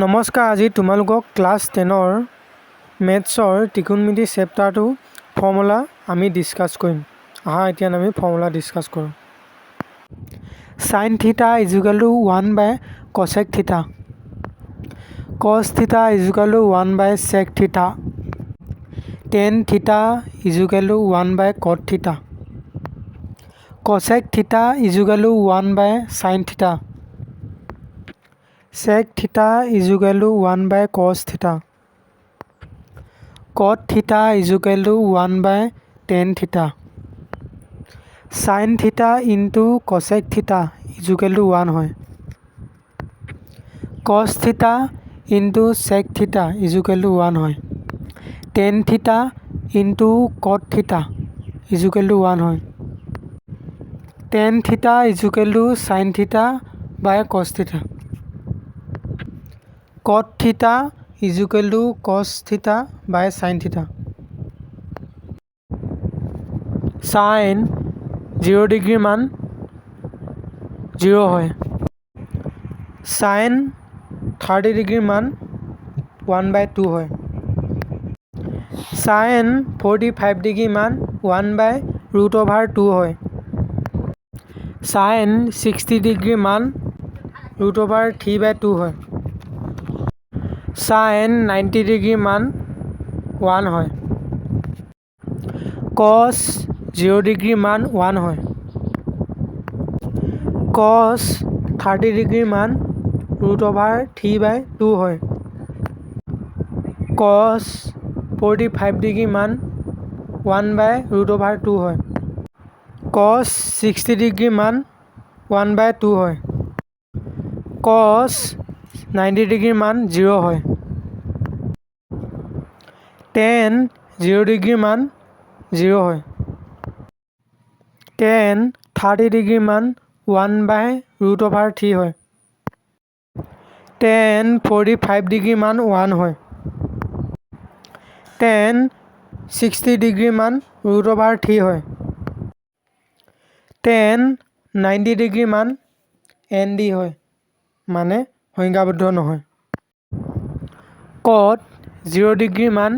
নমস্কাৰ, আজি তোমালোকক ক্লাছ 10ৰ মেথছৰ ত্ৰিকোণমিতি চেপ্টাৰটো ফৰ্মুলা আমি ডিছকাছ কৰিম। এতিয়া আমি ফৰ্মুলা ডিছকাছ কৰোঁ। Sine theta equal to 1/cosec theta, cos থিটা ইজুকেল টু 1/sec থিটা, tan থিটা ইজুকেল টু 1/cot থিটা, cosec থিটা ইজুকেল টু 1/sin থিটা, sec theta is equal to 1/cos theta, cot theta is equal to 1/tan theta, sin theta into cosec theta is equal to 1 হয়, cos theta into sec theta is equal to 1 হয়, tan theta into cot theta is equal to 1 হয়, tan theta is equal to sin theta by cos theta, cot theta is equal to cos theta by sin theta. Sin 0 degree মান 0 হয়, sin 30 degree মান 1/2 হয়, sin 45 degree মান 1/√2 হয়, sin 60 degree মান √3/2 হয়, sin 90 degree মান 1 হয়, cos 0 ডিগ্ৰী মান 1 হয়, cos 30 ডিগ্ৰী মান √3/2 হয়, cos 45 ডিগ্ৰী মান 1/√2 হয়, cos 60 ডিগ্ৰী মান 1/2 হয়, cos 90 ডিগ্ৰী মান 0 হয়, tan 0 ডিগ্ৰী মান 0 হয়, tan 30 ডিগ্ৰী মান 1/√3 হয়, tan 45 ডিগ্ৰী মান 1 হয়, tan 60 ডিগ্ৰী মান √3 হয়, tan 90 ডিগ্ৰী মান ND হয়, মানে সংজ্ঞাবদ্ধ নহয়, cot 0 ডিগ্ৰী মান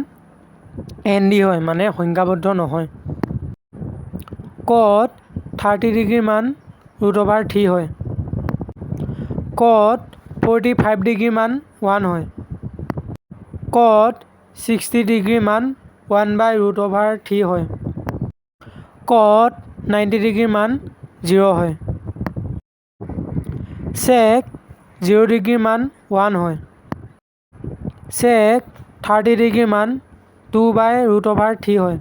ND হয়, মানে সংজ্ঞাবদ্ধ নহয়, cot 30 ডিগ্ৰী মান √3 হয়, cot 45 ডিগ্ৰী মান 1 হয়, cot 60 ডিগ্ৰী মান 1/√3 হয়, cot 90 ডিগ্ৰী মান 0 হয়, sec 0 ডিগ্ৰী মান 1 হয়, sec 30 ডিগ্ৰী মান 2/√3 হয়,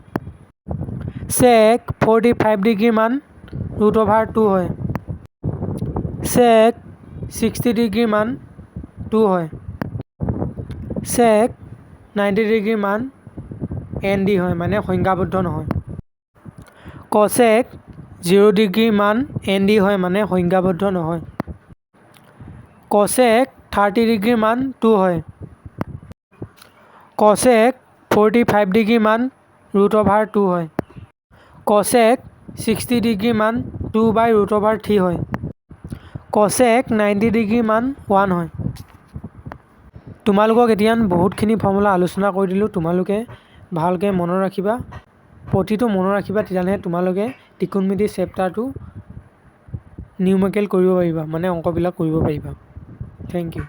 sec 45 ডিগ্ৰী মান √2 হয়, sec 60 ডিগ্ৰী মান 2 হয়, sec 90 ডিগ্ৰী মান ND হয়, মানে সংজ্ঞাবদ্ধ নহয়, cosec 0 ডিগ্ৰী মান ND হয়, মানে সংজ্ঞাবদ্ধ নহয়, cosec 30 ডিগ্ৰী মান 2 হয়, cosec 45 ডিগ্ৰী মান √2 হয়, cosec 60 ডিগ্ৰী মান 2/√3 হয়, cosec 90 ডিগ্ৰী মান 1 হয়। তোমালোকক এতিয়া বহুতখিনি ফৰ্মুলা আলোচনা কৰি দিলোঁ, তোমালোকে ভালকৈ মনত ৰাখিবা, প্ৰতিটো মনত ৰাখিবা, তেতিয়াহ'লে তোমালোকে ত্ৰিকোণমিতি চেপ্টাৰটো নিউমেৰিকেল কৰিব পাৰিবা, মানে অংকবিলাক কৰিব পাৰিবা। Thank U.